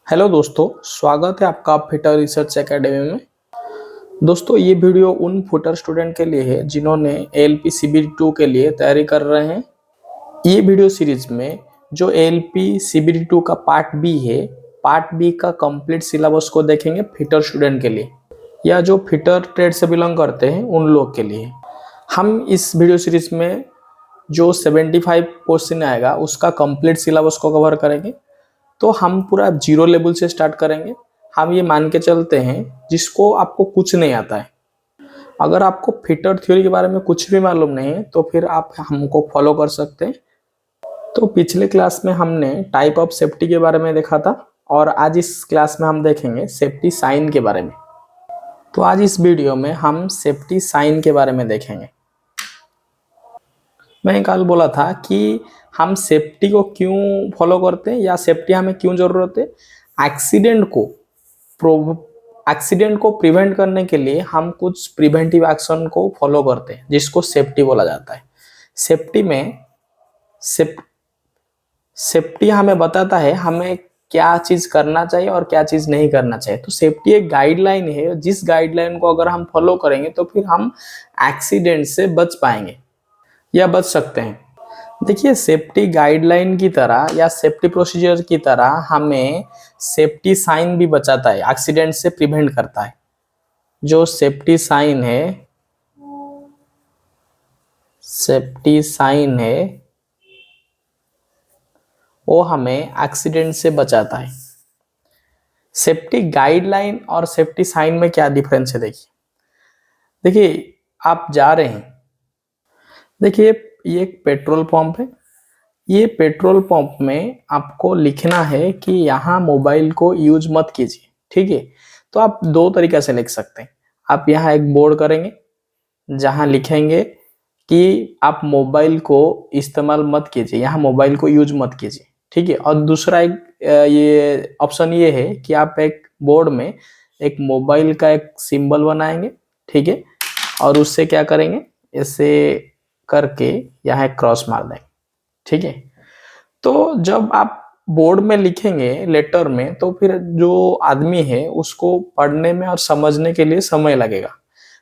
Hello दोस्तों, स्वागत है आपका फिटर रिसर्च एकेडमी में। दोस्तों, ये वीडियो उन फुटर स्टूडेंट के लिए है जिन्होंने एएलपी सीबीटी 2 के लिए तैयारी कर रहे हैं। ये वीडियो सीरीज में जो एएलपी सीबीटी 2 का पार्ट बी है, पार्ट बी का कंप्लीट सिलेबस को देखेंगे फिटर स्टूडेंट के लिए, या जो फिटर ट्रेड से बिलोंग करते हैं उन लोग के लिए। हम इस वीडियो सीरीज में जो 75 क्वेश्चन आएगा उसका कंप्लीट सिलेबस को कवर करेंगे। तो हम पूरा जीरो लेवल से स्टार्ट करेंगे। हम ये मान के चलते हैं जिसको आपको कुछ नहीं आता है, अगर आपको फिटर थ्योरी के बारे में कुछ भी मालूम नहीं है तो फिर आप हमको फॉलो कर सकते हैं। तो पिछले क्लास में हमने टाइप ऑफ सेफ्टी के बारे में देखा था और आज इस क्लास में हम देखेंगे सेफ्टी साइन के बारे में। तो आज इस वीडियो में हम सेफ्टी साइन के बारे में देखेंगे। मैं कल बोला था कि हम सेफ्टी को क्यों फॉलो करते हैं या सेफ्टी हमें क्यों जरूरत है। एक्सीडेंट को प्रिवेंट करने के लिए हम कुछ प्रिवेंटिव एक्शन को फॉलो करते हैं जिसको सेफ्टी बोला जाता है। सेफ्टी में सेफ्टी हमें बताता है हमें क्या चीज करना चाहिए और क्या चीज नहीं करना चाहिए। तो सेफ्टी एक गाइडलाइन है, जिस गाइडलाइन को अगर हम फॉलो करेंगे तो फिर हम एक्सीडेंट से बच पाएंगे या बच सकते हैं। देखिए, सेफ्टी गाइडलाइन की तरह या सेफ्टी प्रोसीजर की तरह हमें सेफ्टी साइन भी बचाता है, एक्सीडेंट से प्रिवेंट करता है। जो सेफ्टी साइन है वो हमें एक्सीडेंट से बचाता है। सेफ्टी गाइडलाइन और सेफ्टी साइन में क्या डिफरेंस है देखिए, आप जा रहे हैं, देखिए ये एक पेट्रोल पंप है। ये पेट्रोल पंप में आपको लिखना है कि यहाँ मोबाइल को यूज मत कीजिए, ठीक है। तो आप दो तरीके से लिख सकते हैं। आप यहाँ एक बोर्ड करेंगे जहाँ लिखेंगे कि आप मोबाइल को इस्तेमाल मत कीजिए, यहाँ मोबाइल को यूज मत कीजिए, ठीक है। और दूसरा एक ये ऑप्शन ये है कि आप एक बोर्ड में एक मोबाइल का एक सिंबल बनाएंगे, ठीक है, और उससे क्या करेंगे, ऐसे करके यहाँ एक क्रॉस मार देंगे, ठीक है। तो जब आप बोर्ड में लिखेंगे लेटर में तो फिर जो आदमी है उसको पढ़ने में और समझने के लिए समय लगेगा।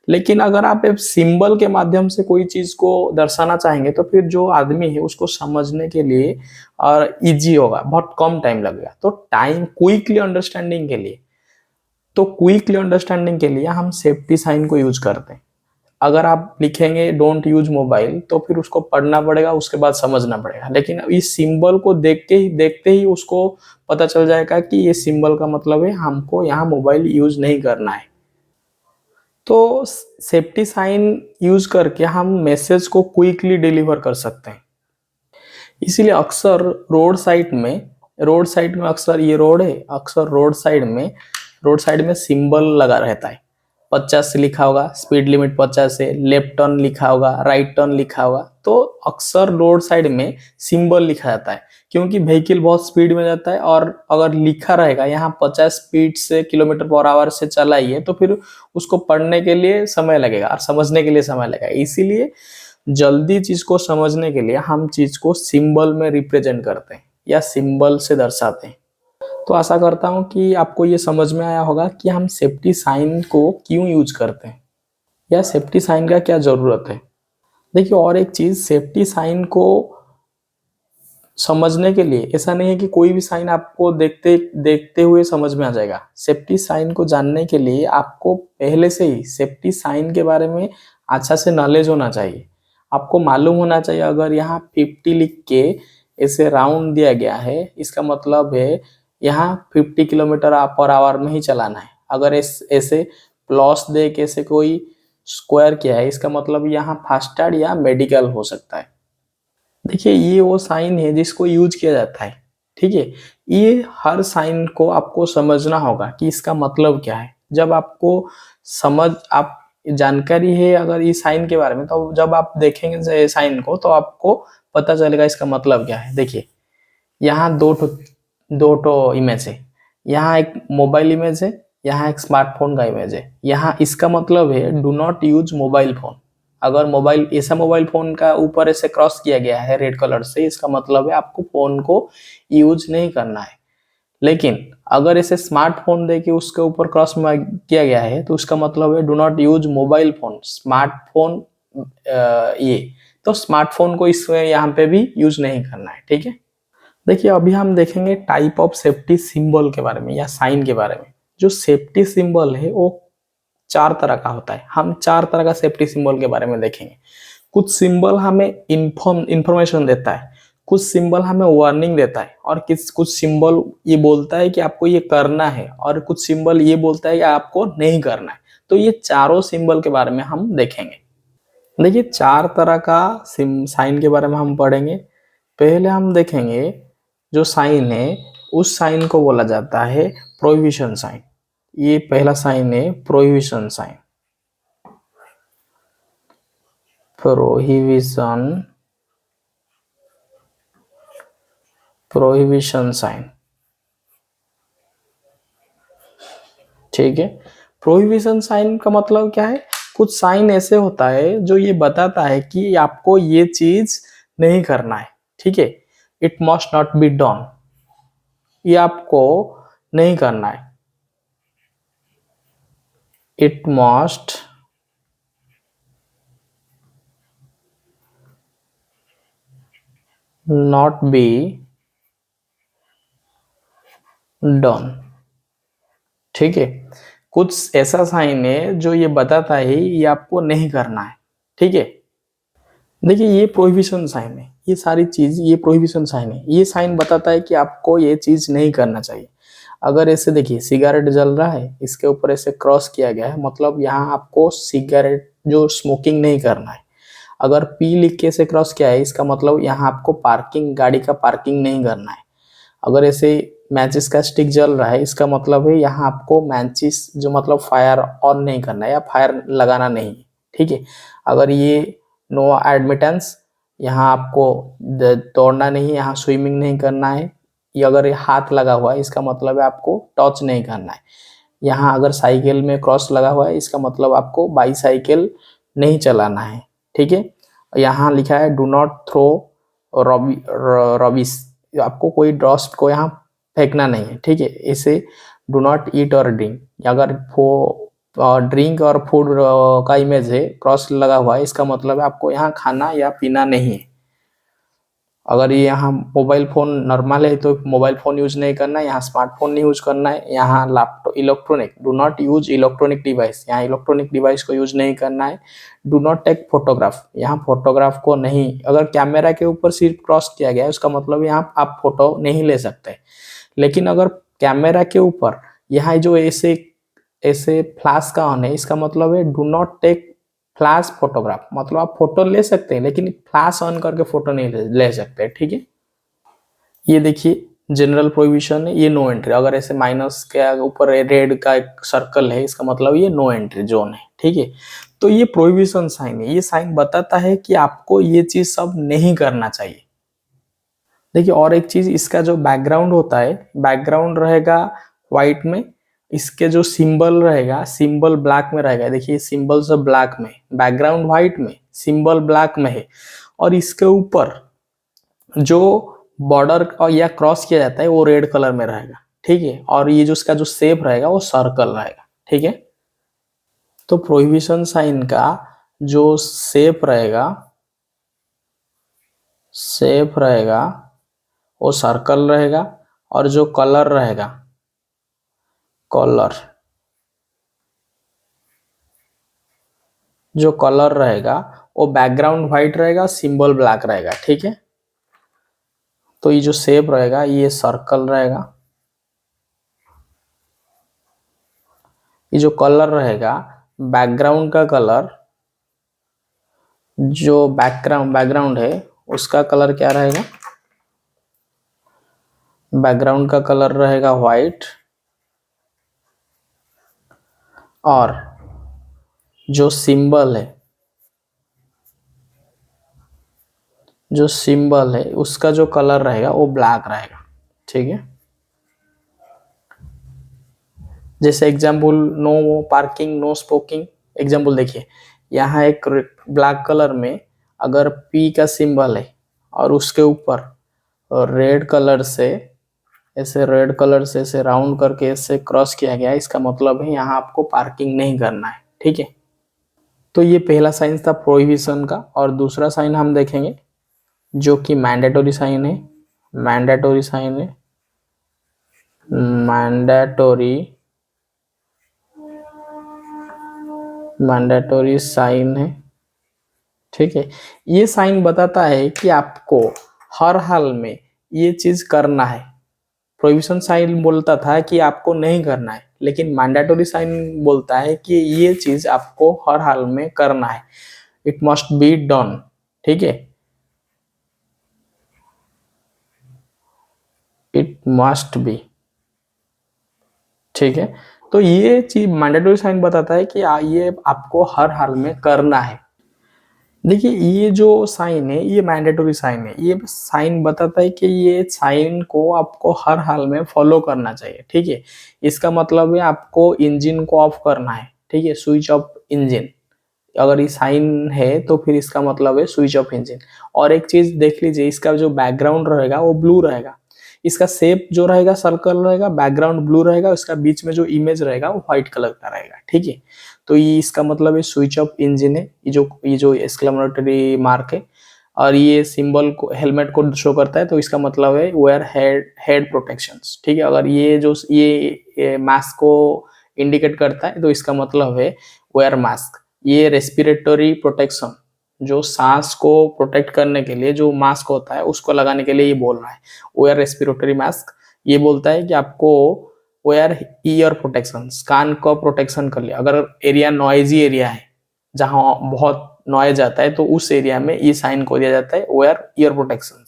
लेकिन अगर आप एक सिंबल के माध्यम से कोई चीज को दर्शाना चाहेंगे तो फिर जो आदमी है उसको समझने के लिए और इजी होगा, बहुत कम टाइम लगेगा। तो क्विकली अंडरस्टैंडिंग के लिए हम सेफ्टी साइन को यूज करते हैं। अगर आप लिखेंगे डोंट यूज मोबाइल तो फिर उसको पढ़ना पड़ेगा, उसके बाद समझना पड़ेगा। लेकिन इस सिंबल को देखते ही उसको पता चल जाएगा कि ये सिंबल का मतलब है हमको यहाँ मोबाइल यूज नहीं करना है। तो सेफ्टी साइन यूज करके हम मैसेज को क्विकली डिलीवर कर सकते हैं। इसीलिए अक्सर रोड साइड में अक्सर ये रोड है, अक्सर रोड साइड में सिंबल लगा रहता है। 50 से लिखा होगा, स्पीड लिमिट 50 है, लेफ्ट टर्न लिखा होगा, राइट टर्न लिखा होगा। तो अक्सर रोड साइड में सिंबल लिखा जाता है क्योंकि व्हीकल बहुत स्पीड में जाता है और अगर लिखा रहेगा यहाँ 50 स्पीड से किलोमीटर पर आवर से चलाइए तो फिर उसको पढ़ने के लिए समय लगेगा और समझने के लिए समय लगेगा। इसीलिए जल्दी चीज को समझने के लिए हम चीज को सिंबल में रिप्रेजेंट करते हैं या सिंबल से दर्शाते हैं। तो आशा करता हूं कि आपको ये समझ में आया होगा कि हम सेफ्टी साइन को क्यों यूज करते हैं या सेफ्टी साइन का क्या जरूरत है। देखिए, और एक चीज, सेफ्टी साइन को समझने के लिए ऐसा नहीं है कि कोई भी साइन आपको देखते देखते हुए समझ में आ जाएगा। सेफ्टी साइन को जानने के लिए आपको पहले से ही सेफ्टी साइन के बारे में अच्छा से नॉलेज होना चाहिए। आपको मालूम होना चाहिए अगर यहाँ 50 लिख के ऐसे राउंड दिया गया है, इसका मतलब है यहाँ 50 किलोमीटर पर आवर में ही चलाना है। अगर ऐसे प्लस दे के ऐसे कोई स्क्वायर किया है, इसका मतलब यहाँ फास्टर या मेडिकल हो सकता है। देखिए, ये वो साइन है जिसको यूज किया जाता है, ठीक है। ये हर साइन को आपको समझना होगा कि इसका मतलब क्या है। जब आपको आप जानकारी है अगर इस साइन के बारे में, तो जब आप देखेंगे साइन को तो आपको पता चलेगा इसका मतलब क्या है। देखिए, यहाँ दो ठो इमेज है, यहाँ एक मोबाइल इमेज है, यहाँ एक स्मार्टफोन का इमेज है। यहाँ इसका मतलब है do not use mobile phone. अगर मोबाइल फोन का ऊपर ऐसे क्रॉस किया गया है रेड कलर से, इसका मतलब है आपको फोन को यूज नहीं करना है। लेकिन अगर इसे स्मार्टफोन दे के उसके ऊपर क्रॉस किया गया है तो उसका मतलब है do not use mobile phone, smartphone. ये तो स्मार्टफोन को इसमें यहाँ पे भी यूज नहीं करना है, ठीक है। देखिए अभी हम देखेंगे टाइप ऑफ सेफ्टी सिंबल के बारे में या साइन के बारे में। जो सेफ्टी सिंबल है वो 4 तरह का होता है। हम 4 तरह का सेफ्टी सिंबल के बारे में देखेंगे। कुछ सिंबल हमें इंफॉर्मेशन देता है, कुछ सिंबल हमें वार्निंग देता है, और कुछ सिंबल ये बोलता है कि आपको ये करना है, और कुछ सिंबल ये बोलता है कि आपको नहीं करना है। तो ये चारों सिंबल के बारे में हम देखेंगे। देखिए 4 तरह का साइन के बारे में हम पढ़ेंगे। पहले हम देखेंगे जो साइन है उस साइन को बोला जाता है प्रोहिबिशन साइन। ये पहला साइन है प्रोहिबिशन साइन। प्रोहिबिशन साइन, ठीक है। प्रोहिबिशन साइन का मतलब क्या है? कुछ साइन ऐसे होता है जो ये बताता है कि आपको ये चीज नहीं करना है, ठीक है। It must not be done, ये आपको नहीं करना है। It must not be done, ठीक है। कुछ ऐसा साइन है जो ये बताता है ये आपको नहीं करना है, ठीक है। देखिए ये प्रोहिबिशन साइन है, ये सारी चीज ये प्रोहिबिशन साइन है। ये साइन बताता है कि आपको ये चीज नहीं करना चाहिए। अगर ऐसे देखिए सिगरेट जल रहा है, इसके ऊपर ऐसे क्रॉस किया गया है, मतलब यहाँ आपको सिगरेट जो स्मोकिंग नहीं करना है। अगर पी लिख के ऐसे क्रॉस किया है, इसका मतलब यहाँ आपको पार्किंग, गाड़ी का पार्किंग नहीं करना है। अगर ऐसे मैचिस का स्टिक जल रहा है, इसका मतलब है यहाँ आपको मैचिस जो मतलब फायर ऑन नहीं करना है या फायर लगाना नहीं, ठीक है। अगर ये नो एडमिटेंस, यहाँ आपको दौड़ना नहीं, यहाँ स्विमिंग नहीं करना है। ये अगर ये हाथ लगा हुआ है, इसका मतलब है आपको टच नहीं करना है। यहाँ अगर साइकिल में क्रॉस लगा हुआ है, इसका मतलब आपको बाईसाइकिल नहीं चलाना है, ठीक है। यहाँ लिखा है डू नॉट थ्रो रबिश, आपको कोई डस्ट को यहाँ फेंकना नहीं है, ठीक है। इसे डू नॉट ईट और ड्रिंक, अगर ड्रिंक और फूड का इमेज है, क्रॉस लगा हुआ है, इसका मतलब है आपको यहाँ खाना या पीना नहीं है। अगर ये यहाँ मोबाइल फोन नॉर्मल है तो मोबाइल फोन यूज नहीं करना है, यहाँ स्मार्टफोन नहीं यूज करना है। यहाँ laptop electronic, do not use electronic device, यहाँ इलेक्ट्रॉनिक डिवाइस को यूज नहीं करना है। डू नॉट टेक फोटोग्राफ, यहाँ फोटोग्राफ को नहीं, अगर कैमरा के ऊपर सिर्फ क्रॉस किया गया है उसका मतलब यहाँ आप फोटो नहीं ले सकते। लेकिन अगर कैमरा के ऊपर यहाँ जो ऐसे ऐसे फ्लैश का ऑन है, इसका मतलब है do not take flash photograph, मतलब आप फोटो ले सकते हैं लेकिन फ्लैश ऑन करके फोटो नहीं ले सकते, ठीक है। ये देखिए जनरल प्रोहिबिशन है, ये नो एंट्री। अगर ऐसे माइनस के ऊपर रेड का एक सर्कल है, इसका मतलब ये नो एंट्री जोन है, ठीक है। तो ये प्रोहिबिशन साइन है, ये साइन बताता है कि आपको ये चीज सब नहीं करना चाहिए। देखिए और एक चीज, इसका जो बैकग्राउंड होता है, बैकग्राउंड रहेगा व्हाइट में, इसके जो सिंबल रहेगा, सिंबल ब्लैक में रहेगा। देखिए सिंबल सब ब्लैक में, बैकग्राउंड व्हाइट में, सिंबल ब्लैक में है, और इसके ऊपर जो बॉर्डर और या क्रॉस किया जाता है वो रेड कलर में रहेगा, ठीक है। और ये जो इसका जो शेप रहेगा वो सर्कल रहेगा, ठीक है। तो प्रोहिबिशन साइन का जो शेप रहेगा वो सर्कल रहेगा, और जो कलर रहेगा, जो कलर रहेगा वो बैकग्राउंड व्हाइट रहेगा, सिंबल ब्लैक रहेगा, ठीक है। तो ये जो शेप रहेगा ये सर्कल रहेगा, ये जो कलर रहेगा बैकग्राउंड का कलर, जो बैकग्राउंड है उसका कलर क्या रहेगा, बैकग्राउंड का कलर रहेगा व्हाइट, और जो सिंबल है उसका जो कलर रहेगा वो ब्लैक रहेगा, ठीक है। जैसे example no parking, no smoking. Example देखिए, यहाँ एक ब्लैक कलर में अगर पी का सिंबल है और उसके ऊपर रेड कलर से ऐसे रेड कलर से ऐसे राउंड करके ऐसे क्रॉस किया गया है, इसका मतलब है यहाँ आपको पार्किंग नहीं करना है। ठीक है, तो ये पहला साइन था प्रोहिबिशन का। और दूसरा साइन हम देखेंगे जो कि मैंडेटरी साइन है। मैंडेटरी साइन है, मैंडेटरी मैंडेटरी साइन है। ठीक है, ये साइन बताता है कि आपको हर हाल में ये चीज करना है। प्रोहिबिशन साइन बोलता था कि आपको नहीं करना है, लेकिन मैंडेटरी साइन बोलता है कि ये चीज आपको हर हाल में करना है। It must be done. ठीक है, इट मस्ट बी। ठीक है, तो ये चीज मैंडेटरी साइन बताता है कि ये आपको हर हाल में करना है। देखिए, ये जो साइन है ये मैंडेटरी साइन है। ये साइन बताता है कि ये साइन को आपको हर हाल में फॉलो करना चाहिए। ठीक है, इसका मतलब है आपको इंजन को ऑफ करना है। ठीक है, स्विच ऑफ इंजन। अगर ये साइन है तो फिर इसका मतलब है स्विच ऑफ इंजन। और एक चीज देख लीजिए, इसका जो बैकग्राउंड रहेगा वो ब्लू रहेगा। इसका शेप जो रहेगा सर्कल रहेगा, बैकग्राउंड ब्लू रहेगा, इसका बीच में जो इमेज रहेगा वो व्हाइट कलर का रहेगा। ठीक है, तो ये इसका मतलब है स्विच ऑफ इंजन है। ये जो एक्सक्लेमेटरी मार्क है, और ये सिंबल को हेलमेट को शो करता है, तो इसका मतलब है वेयर हेड प्रोटेक्शंस। ठीक है, अगर ये जो ये मास्क को इंडिकेट करता है तो इसका मतलब है वेयर मास्क। ये रेस्पिरेटरी प्रोटेक्शन, जो सांस को प्रोटेक्ट करने के लिए जो मास्क होता है उसको लगाने के लिए ये बोल रहा है वेयर रेस्पिरेटरी मास्क। ये बोलता है कि आपको वेयर ईयर प्रोटेक्शन, कान को प्रोटेक्शन कर लिया। अगर एरिया नॉइजी एरिया है जहां बहुत नॉइज आता है तो उस एरिया में ये साइन को दिया जाता है वेयर ईयर प्रोटेक्शन।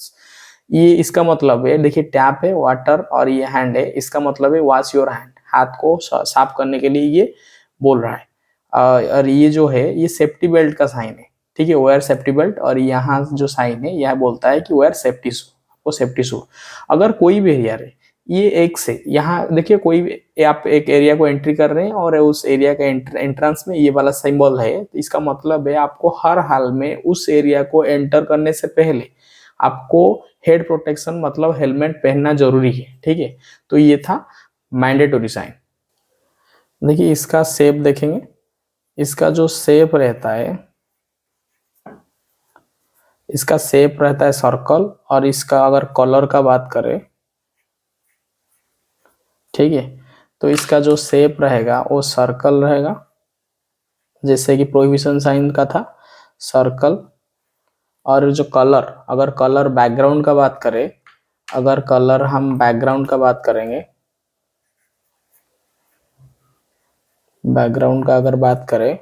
ये इसका मतलब है, देखिए टैप है, वाटर और ये हैंड है, इसका मतलब है वॉश योर हैंड, हाथ को साफ करने के लिए ये बोल रहा है। और ये जो है ये सेफ्टी बेल्ट का साइन है। ठीक है, वेयर सेफ्टी बेल्ट। और यहाँ जो साइन है यह बोलता है कि वेयर सेफ्टी शू, आपको सेफ्टी शू। अगर कोई भी एरिया है, ये एक से यहाँ देखिए कोई भी आप एक एरिया को एंट्री कर रहे हैं और उस एरिया का एंट्रेंस में ये वाला सिंबल है, तो इसका मतलब है आपको हर हाल में उस एरिया को एंटर करने से पहले आपको हेड प्रोटेक्शन मतलब हेलमेट पहनना जरूरी है। ठीक है, तो ये था मैंडेटरी साइन। देखिए इसका शेप देखेंगे, इसका जो शेप रहता है, इसका शेप रहता है सर्कल। और इसका अगर कलर का बात करें, ठीक है, तो इसका जो शेप रहेगा वो सर्कल रहेगा, जैसे कि प्रोहिबिशन साइन का था सर्कल। और जो कलर, अगर कलर बैकग्राउंड का बात करें, अगर कलर हम बैकग्राउंड का बात करेंगे, बैकग्राउंड का अगर बात करें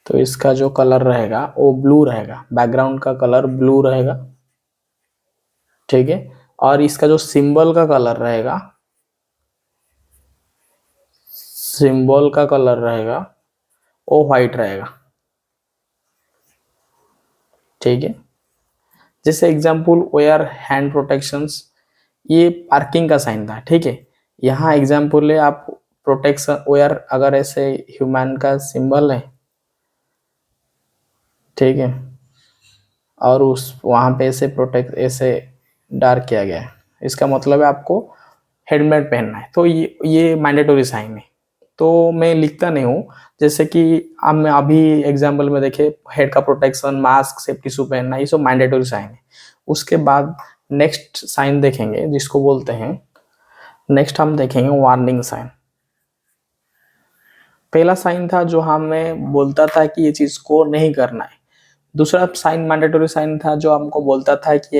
तो इसका जो कलर रहेगा वो ब्लू रहेगा, बैकग्राउंड का कलर ब्लू रहेगा। ठीक है, और इसका जो सिंबल का कलर रहेगा, सिंबल का कलर रहेगा वो व्हाइट रहेगा। ठीक है, जैसे एग्जांपल वेयर हैंड प्रोटेक्शंस, ये पार्किंग का साइन था। ठीक है, यहाँ एग्जांपल है आप प्रोटेक्शन वेयर, अगर ऐसे ह्यूमन का सिंबल है, ठीक है, और उस वहां पे ऐसे प्रोटेक्ट ऐसे डार्क किया गया है, इसका मतलब है आपको हेलमेट पहनना है। तो ये मैंडेटरी साइन है। तो मैं लिखता नहीं हूँ, जैसे कि हम अभी एग्जाम्पल में देखे हेड का प्रोटेक्शन, मास्क, सेफ्टी शू पहनना, ये सब मैंडेटरी साइन है। उसके बाद नेक्स्ट साइन देखेंगे जिसको बोलते हैं, नेक्स्ट हम देखेंगे वार्निंग साइन। पहला साइन था जो हमें बोलता था कि ये चीज को नहीं करना है। दूसरा साइन मैंडेटरी साइन था जो हमको बोलता था कि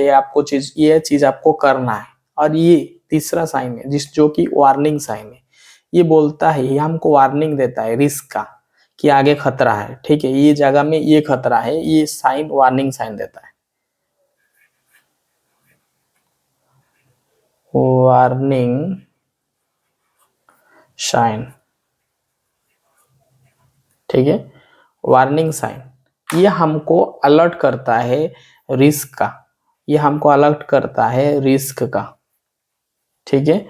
ये चीज आपको करना है। और ये तीसरा साइन है जो कि वार्निंग साइन है। ये बोलता है, ये हमको वार्निंग देता है रिस्क का, कि आगे खतरा है। ठीक है, ये जगह में ये खतरा है, ये साइन वार्निंग साइन देता है, वार्निंग साइन। ठीक है, वार्निंग साइन ये हमको अलर्ट करता है रिस्क का, ये हमको अलर्ट करता है रिस्क का। ठीक है,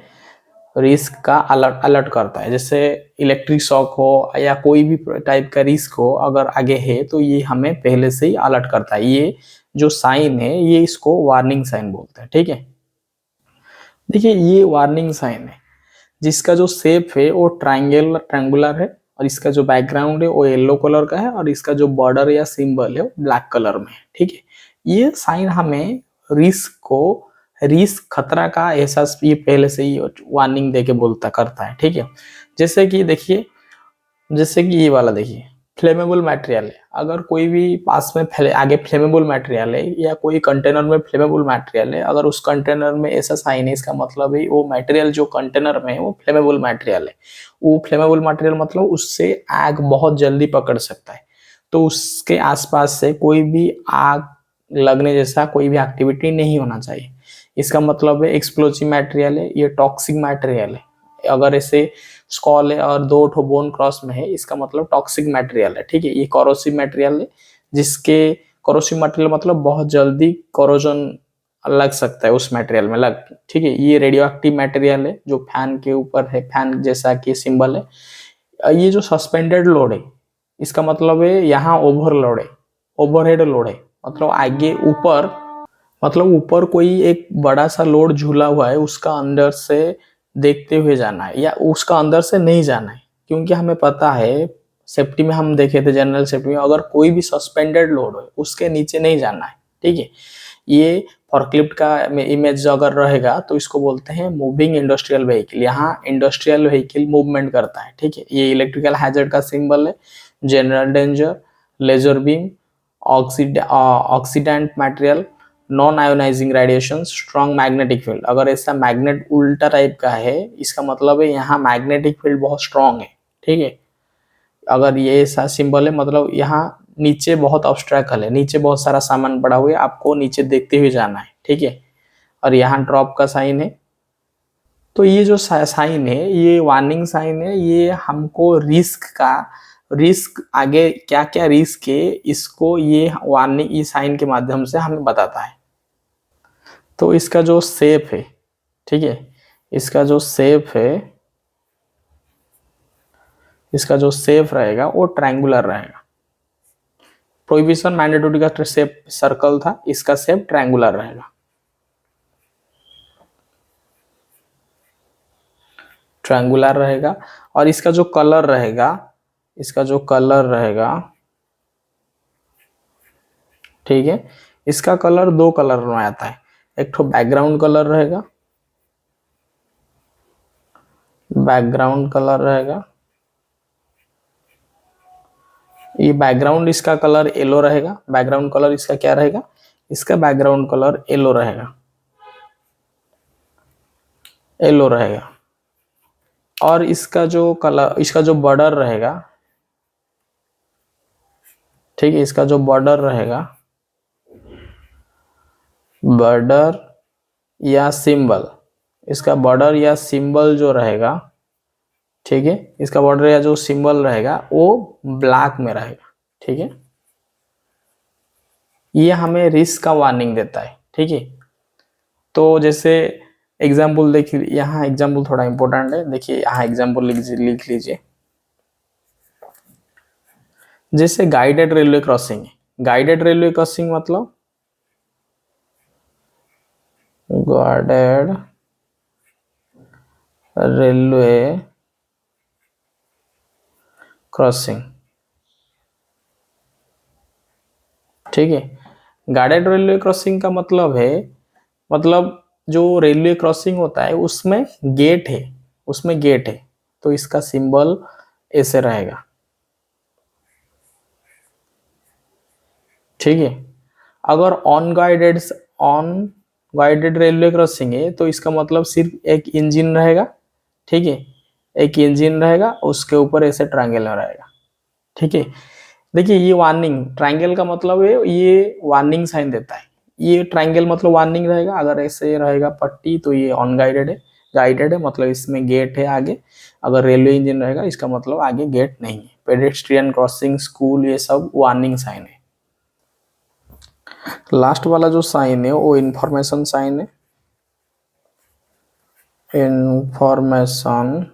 रिस्क का अलर्ट अलर्ट करता है। जैसे इलेक्ट्रिक शॉक हो या कोई भी टाइप का रिस्क हो अगर आगे है तो ये हमें पहले से ही अलर्ट करता है। ये जो साइन है ये इसको वार्निंग साइन बोलते हैं। ठीक है, देखिए ये वार्निंग साइन है जिसका जो शेप है वो ट्रायंगुलर है, और इसका जो बैकग्राउंड है वो येलो कलर का है, और इसका जो बॉर्डर या सिंबल है वो ब्लैक कलर में है। ठीक है, ये साइन हमें रिस्क खतरा का एहसास ये पहले से ही वार्निंग देके बोलता करता है। ठीक है, जैसे कि देखिए, जैसे कि ये वाला देखिए, फ्लेमेबल मटेरियल है, अगर कोई भी पास में आगे फ्लेमेबल मटेरियल है या कोई कंटेनर में फ्लेमेबल मटेरियल है, अगर उस कंटेनर में ऐसा साइन है, इसका मतलब है वो मटेरियल जो कंटेनर में है वो फ्लेमेबल मटेरियल है। वो फ्लेमेबल मटेरियल मतलब उससे आग बहुत जल्दी पकड़ सकता है, तो उसके आसपास से कोई भी आग लगने जैसा कोई भी एक्टिविटी नहीं होना चाहिए। इसका मतलब है एक्सप्लोसिव मटेरियल है, ये टॉक्सिक मटेरियल है। अगर ऐसे स्कॉल है और दो ठो बोन क्रॉस में है, इसका मतलब टॉक्सिक मटेरियल है। ठीक है, ये कोरोसिव मटेरियल है, जिसके कोरोसिव मटेरियल मतलब बहुत जल्दी कोरोजन लग सकता है उस मटेरियल में लग। ठीक है, ये रेडियो एक्टिव मटेरियल है जो फैन के ऊपर है, फैन जैसा कि सिंबल है। ये जो सस्पेंडेड लोड है, इसका मतलब है यहाँ ओवरलोड है, ओवरहेड लोड है, मतलब आगे ऊपर, मतलब ऊपर कोई एक बड़ा सा लोड झूला हुआ है, उसका अंदर से देखते हुए जाना है या उसका अंदर से नहीं जाना है। क्योंकि हमें पता है सेफ्टी में हम देखे थे, जनरल सेफ्टी में अगर कोई भी सस्पेंडेड लोड हो उसके नीचे नहीं जाना है। ठीक है, ये फॉर्कलिफ्ट का इमेज अगर रहेगा तो इसको बोलते हैं मूविंग इंडस्ट्रियल व्हीकल। यहाँ इंडस्ट्रियल व्हीकल मूवमेंट करता है। ठीक है, ये इलेक्ट्रिकल हैजर्ड का सिंबल है, general danger, laser beam, oxidant material, non ionizing radiation, strong magnetic field. अगर ऐसा मैग्नेट उल्टा टाइप का है, इसका मतलब है यहाँ मैग्नेटिक फील्ड बहुत स्ट्रॉन्ग है। ठीक है, अगर ये ऐसा सिंबल है मतलब यहाँ नीचे बहुत ऑब्स्ट्रैकल है, नीचे बहुत सारा सामान पड़ा हुआ है, आपको नीचे देखते हुए जाना है। ठीक है, और यहाँ ड्रॉप का साइन है। तो ये जो साइन है ये वार्निंग साइन है, ये हमको रिस्क आगे क्या क्या रिस्क है इसको ये वार्निंग ई साइन के माध्यम से हमें बताता है। तो इसका जो शेप है, ठीक है, इसका जो शेप है, इसका जो शेप रहेगा वो ट्रायंगुलर रहेगा। प्रोहिबिशन मैंडेटरी का शेप सर्कल था, इसका शेप ट्रायंगुलर रहेगा, ट्रायंगुलर रहेगा। और इसका जो कलर रहेगा, इसका जो कलर रहेगा, ठीक है, इसका कलर दो कलर में आता है, एक तो बैकग्राउंड कलर रहेगा, बैकग्राउंड कलर रहेगा, ये बैकग्राउंड इसका कलर येलो रहेगा। बैकग्राउंड कलर इसका क्या रहेगा, इसका बैकग्राउंड कलर येलो रहेगा, येलो रहेगा। और इसका जो कलर, इसका जो बॉर्डर रहेगा, ठीक है, इसका जो बॉर्डर रहेगा, बॉर्डर या सिंबल, इसका बॉर्डर या सिंबल जो रहेगा, ठीक है, इसका बॉर्डर या जो सिंबल रहेगा वो ब्लैक में रहेगा। ठीक है, ये हमें रिस्क का वार्निंग देता है। ठीक है, तो जैसे एग्जाम्पल देखिए, यहाँ एग्जाम्पल थोड़ा इंपॉर्टेंट है, देखिए यहाँ एग्जाम्पल लिख लीजिए। जैसे गाइडेड रेलवे क्रॉसिंग है, गाइडेड रेलवे क्रॉसिंग मतलब गाइडेड रेलवे क्रॉसिंग, ठीक है, गाइडेड रेलवे क्रॉसिंग का मतलब है, मतलब जो रेलवे क्रॉसिंग होता है उसमें गेट है, उसमें गेट है, तो इसका सिंबल ऐसे रहेगा। ठीक है, अगर ऑन गाइडेड रेलवे क्रॉसिंग है तो इसका मतलब सिर्फ एक इंजन रहेगा। ठीक है, एक इंजन रहेगा, उसके ऊपर ऐसे ट्रायंगल रहेगा। ठीक है, देखिए ये वार्निंग, ट्रायंगल का मतलब है ये वार्निंग साइन देता है। ये ट्रायंगल मतलब वार्निंग रहेगा, अगर ऐसे रहेगा पट्टी तो ये अनगाइडेड है, गाइडेड है मतलब इसमें गेट है आगे। अगर रेलवे इंजन रहेगा इसका मतलब आगे गेट नहीं है। पेडेस्ट्रियन क्रॉसिंग, स्कूल, ये सब वार्निंग साइन है। लास्ट वाला जो साइन है वो इंफॉर्मेशन साइन है, इंफॉर्मेशन,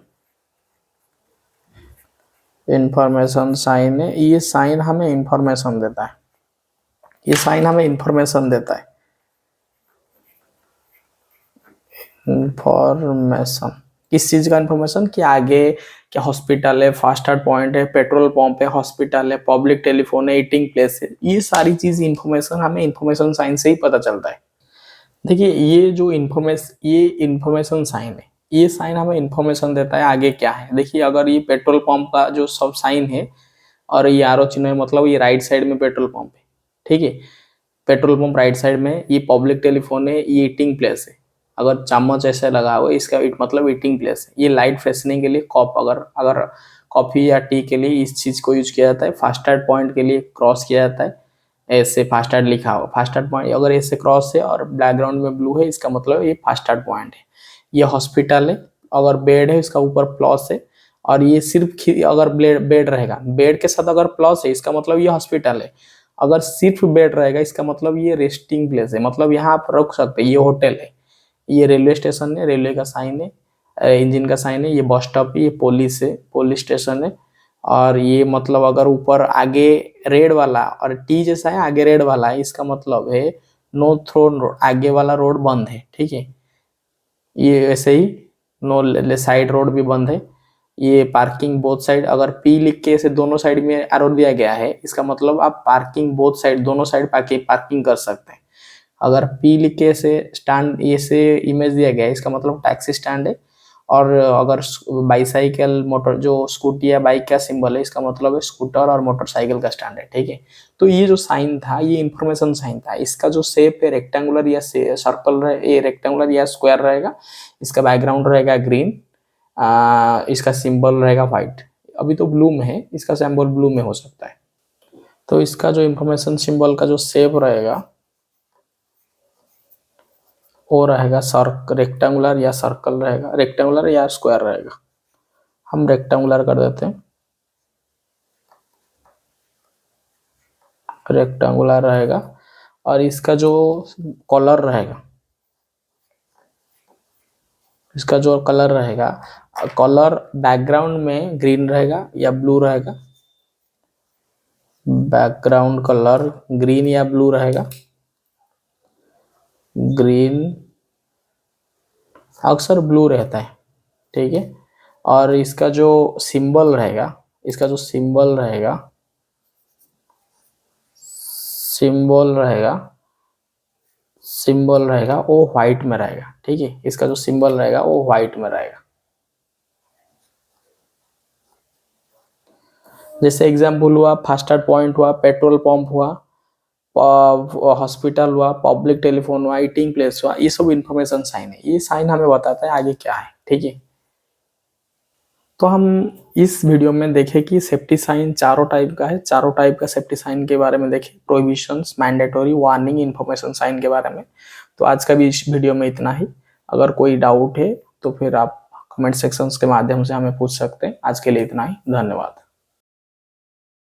इंफॉर्मेशन साइन है। ये साइन हमें इंफॉर्मेशन देता है, ये साइन हमें इंफॉर्मेशन देता है। इंफॉर्मेशन किस चीज का इंफॉर्मेशन, कि आगे क्या हॉस्पिटल है, फास्ट फूड पॉइंट है, पेट्रोल पंप है, हॉस्पिटल है, पब्लिक टेलीफोन है, ईटिंग प्लेस है, ये सारी चीज इंफॉर्मेशन हमें इंफॉर्मेशन साइन से ही पता चलता है। देखिए ये इंफॉर्मेशन साइन है, ये साइन हमें इंफॉर्मेशन देता है आगे क्या है। देखिए अगर ये पेट्रोल पंप का जो सब साइन है और ये आरो चिन्ह है, मतलब ये राइट साइड में पेट्रोल पंप है, ठीक है, पेट्रोल पंप राइट साइड में, ये पब्लिक टेलीफोन है, ये ईटिंग प्लेस है, अगर चम्मच ऐसे लगा हुआ है इसका मतलब ईटिंग प्लेस है। ये लाइट फ्रेशनिंग के लिए कप, अगर अगर कॉफी या टी के लिए इस चीज को यूज किया जाता है। फास्टैग पॉइंट के लिए क्रॉस किया जाता है, ऐसे फास्टैग लिखा हो, फास्टैग पॉइंट अगर ऐसे क्रॉस है और बैकग्राउंड में ब्लू है, इसका मतलब ये फास्टैग पॉइंट है। ये हॉस्पिटल है, अगर बेड है इसका ऊपर प्लस है, और ये सिर्फ अगर बेड रहेगा, बेड के साथ अगर प्लस है इसका मतलब ये हॉस्पिटल है। अगर सिर्फ बेड रहेगा इसका मतलब ये रेस्टिंग प्लेस है, मतलब यहाँ आप रुक सकते हैं, ये होटल है। ये रेलवे स्टेशन है, रेलवे का साइन है, इंजन का साइन है। ये बस स्टॉप है, ये पुलिस है, पुलिस स्टेशन है। और ये मतलब अगर ऊपर आगे रेड वाला और टी जैसा है, आगे रेड वाला है, इसका मतलब है नो थ्रोन रोड, आगे वाला रोड बंद है, ठीक है। ये वैसे ही नो साइड रोड भी बंद है। ये पार्किंग बोथ साइड, अगर पी लिख के ऐसे दोनों साइड में एरो दिया गया है, इसका मतलब आप पार्किंग बोथ साइड, दोनों साइड पार्किंग कर सकते हैं। अगर पी लिख के ऐसे स्टैंड ऐसे इमेज दिया गया है, इसका मतलब टैक्सी स्टैंड है। और अगर बाईसाइकिल मोटर जो स्कूटी या बाइक का सिंबल है, इसका मतलब है स्कूटर और मोटरसाइकिल का स्टैंड है, ठीक है। तो ये जो साइन था ये इंफॉर्मेशन साइन था। इसका जो शेप है रेक्टेंगुलर या सर्कल रहे, ये रेक्टेंगुलर या स्क्वायर रहेगा। इसका बैकग्राउंड रहेगा ग्रीन, इसका सिंबल रहेगा व्हाइट। अभी तो ब्लू में है, इसका सिंबल ब्लू में हो सकता है। तो इसका जो इंफॉर्मेशन सिंबल का जो शेप रहेगा वो रहेगा रेक्टेंगुलर या सर्कल रहेगा, रेक्टेंगुलर या स्क्वायर रहेगा। हम रेक्टेंगुलर कर देते हैं, रेक्टेंगुलर रहेगा। और इसका जो कलर रहेगा, इसका जो कलर रहेगा, कलर बैकग्राउंड में ग्रीन रहेगा या ब्लू रहेगा, बैकग्राउंड कलर ग्रीन या ब्लू रहेगा। ग्रीन अक्सर ब्लू रहता है, ठीक है। और इसका जो सिंबल रहेगा, इसका जो सिंबल रहेगा, सिंबल रहेगा, सिंबल रहेगा वो व्हाइट में रहेगा, ठीक है। इसका जो सिंबल रहेगा वो व्हाइट में रहेगा। जैसे एग्जाम्पल हुआ फास्टैग पॉइंट हुआ, पेट्रोल पंप हुआ, हॉस्पिटल हुआ, पब्लिक टेलीफोन हुआ, ईटिंग प्लेस हुआ, ये सब इंफॉर्मेशन साइन है। ये साइन हमें बताता है आगे क्या है, ठीक है। तो हम इस वीडियो में देखें कि सेफ्टी साइन चारों टाइप का है, चारों टाइप का सेफ्टी साइन के बारे में देखें, prohibitions, mandatory, warning, information sign के बारे में। तो आज का भी इस वीडियो में इतना ही। अगर कोई डाउट है तो फिर आप कमेंट सेक्शंस के माध्यम से हमें पूछ सकते हैं। आज के लिए इतना ही, धन्यवाद।